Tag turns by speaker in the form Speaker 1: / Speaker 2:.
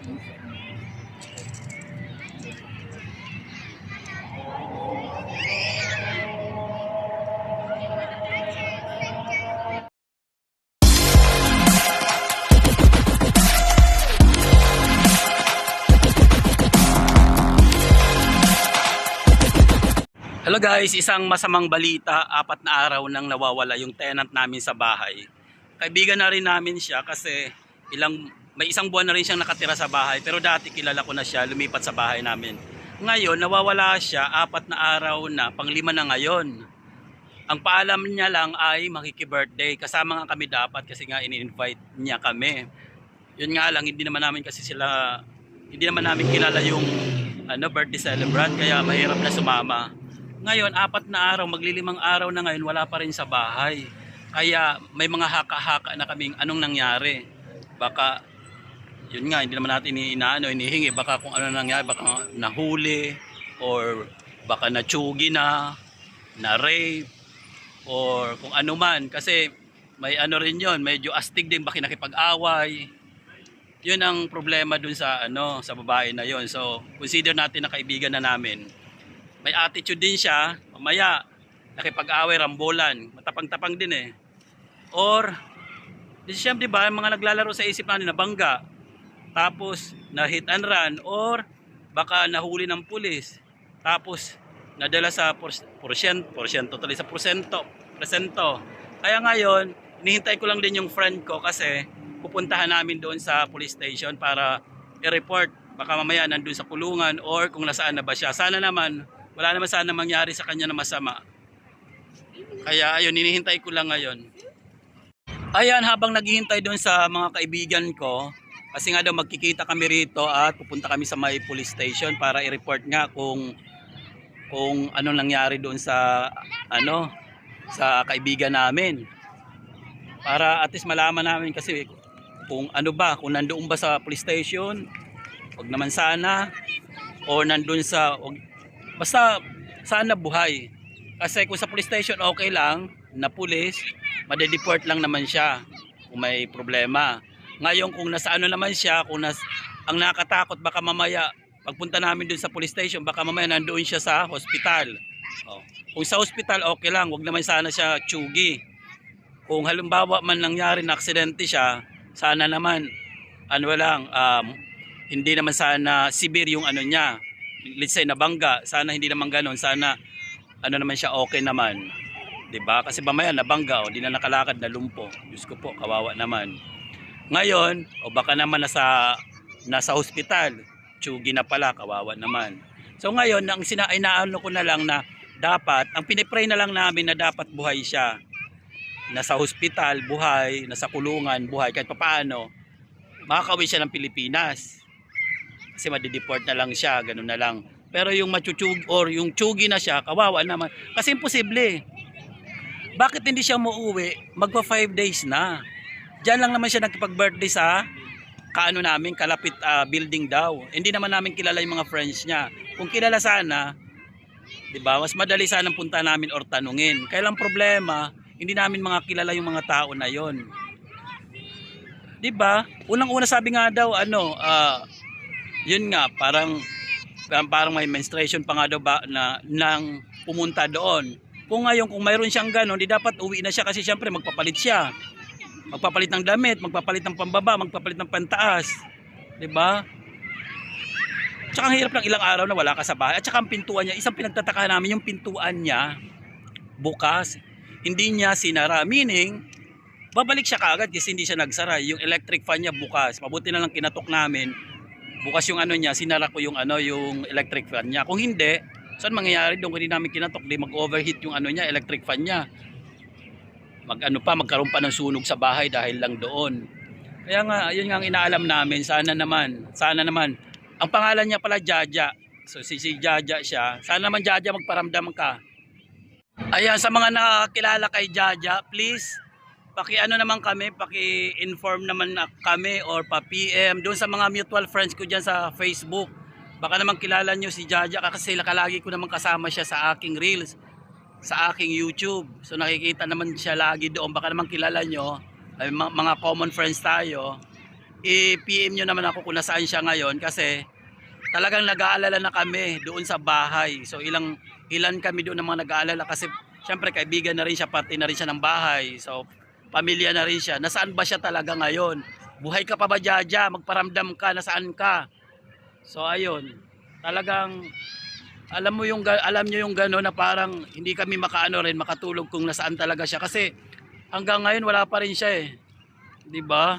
Speaker 1: Hello guys, isang masamang balita, 4 na araw nang nawawala yung tenant namin sa bahay. Kaibigan na rin namin siya kasi may isang buwan na rin siyang nakatira sa bahay, pero dati kilala ko na siya, lumipat sa bahay namin. Ngayon, nawawala siya, 4 na araw na, pang-5 na ngayon. Ang paalam niya lang ay makiki-birthday, kasama nga kami dapat kasi nga ini-invite niya kami. Yun nga lang, hindi naman namin kilala yung birthday celebrant, kaya mahirap na sumama. Ngayon, 4 na araw, magli-5 araw na ngayon, wala pa rin sa bahay. Kaya may mga haka-haka na kaming anong nangyari. Baka, yun nga, hindi naman natin inihingi. Baka kung ano nangyari, baka nahuli, or baka natsugi na rape, or kung ano man. Kasi may ano rin yun, medyo astig din, baka nakipag-away. Yun ang problema dun sa babae na yun. So, consider natin na kaibigan na namin. May attitude din siya, mamaya nakipag-away, rambulan, matapang-tapang din eh. Or, siyempre diba, mga naglalaro sa isip natin na bangga, tapos na hit and run, or baka nahuli ng pulis, tapos nadala sa porsyento tuloy sa presento. Kaya ngayon, hinihintay ko lang din yung friend ko kasi pupuntahan namin doon sa police station para i-report. Baka mamaya nandun sa kulungan or kung nasaan na ba siya. Sana naman, wala naman sana mangyari sa kanya na masama. Kaya ayun, hinihintay ko lang ngayon. Ayan, habang naghihintay doon sa mga kaibigan ko, kasi nga daw magkikita kami rito at pupunta kami sa may police station para i-report nga kung anong nangyari doon sa sa kaibigan namin. Para at least malaman namin kasi kung kung nandoon ba sa police station, wag naman sana, o nandoon basta sana buhay. Kasi kung sa police station okay lang, na pulis, madedeport lang naman siya kung may problema. Ngayon kung nasa naman siya, ang nakakatakot baka mamaya pagpunta namin dun sa police station, baka mamaya nandoon siya sa hospital. Kung sa hospital okay lang, wag naman sana siya tsugi. Kung halimbawa man nangyari na aksidente siya, sana naman hindi naman sana severe yung niya. Let's say nabangga, sana hindi naman ganoon, sana naman siya okay naman. 'Di ba? Kasi mamaya nabangga, hindi na nakalakad, na lumpo. Diyos ko po, kawawa naman. Ngayon, baka naman nasa hospital, tsugi na pala, kawawa naman. So ngayon, ang inaano ko na lang na dapat, ang pinipray na lang namin na dapat buhay siya. Nasa hospital, buhay, nasa kulungan, buhay, kahit papaano, makakauwi siya ng Pilipinas. Kasi madideport na lang siya, ganun na lang. Pero yung machuchug or yung tsugi na siya, kawawa naman. Kasi imposible. Bakit hindi siya muuwi? Magpa 5 days na. Diyan lang naman siya nagkipag-birthday sa namin, kalapit building daw. Hindi naman namin kilala yung mga friends niya. Kung kilala sana, 'di ba? Mas madali sanang punta namin or tanungin. Kaya lang problema, hindi namin kilala yung mga tao na 'yon. 'Di ba? Unang-una sabi nga daw yun nga, parang may menstruation pa nga daw ba nang pumunta doon. Kung mayroon siyang gano'n, di dapat uwi na siya kasi siyempre magpapalit siya. Magpapalit ng damit, magpapalit ng pambaba, magpapalit ng pantaas. 'Di ba? Tsaka ang hirap lang ilang araw na wala ka sa bahay. At tsaka ang pintuan niya, isang pinagtataka namin, yung pintuan niya bukas, hindi niya sinara. Meaning, babalik siya kaagad kasi hindi siya nagsara. Yung electric fan niya bukas. Mabuti na lang kinatok namin. Bukas yung niya, sinara ko yung yung electric fan niya. Kung hindi, saan mangyayari doon kung hindi namin kinatok, di mag-overheat yung niya, electric fan niya. Magkaroon pa ng sunog sa bahay dahil lang doon. Kaya nga, yun nga ang inaalam namin, sana naman. Ang pangalan niya pala Jaja. So si Jaja siya. Sana naman Jaja magparamdam ka. Ayan, sa mga nakakilala kay Jaja, please naman kami, paki-inform naman kami or pa-PM doon sa mga mutual friends ko diyan sa Facebook. Baka naman kilala nyo si Jaja kasi kalagi ko naman kasama siya sa aking reels, sa aking YouTube. So nakikita naman siya lagi doon. Baka naman kilala nyo, mga common friends tayo. i-PM nyo naman ako kung nasaan siya ngayon kasi talagang nag-aalala na kami doon sa bahay. So ilan kami doon ng mga nag-aalala kasi syempre kaibigan na rin siya, parte na rin siya ng bahay. So pamilya na rin siya. Nasaan ba siya talaga ngayon? Buhay ka pa ba, Jaja? Magparamdam ka, nasaan ka? So ayun, talagang alam niyo yung gano'n na parang hindi kami makatulog kung nasaan talaga siya kasi hanggang ngayon wala pa rin siya eh. 'Di ba?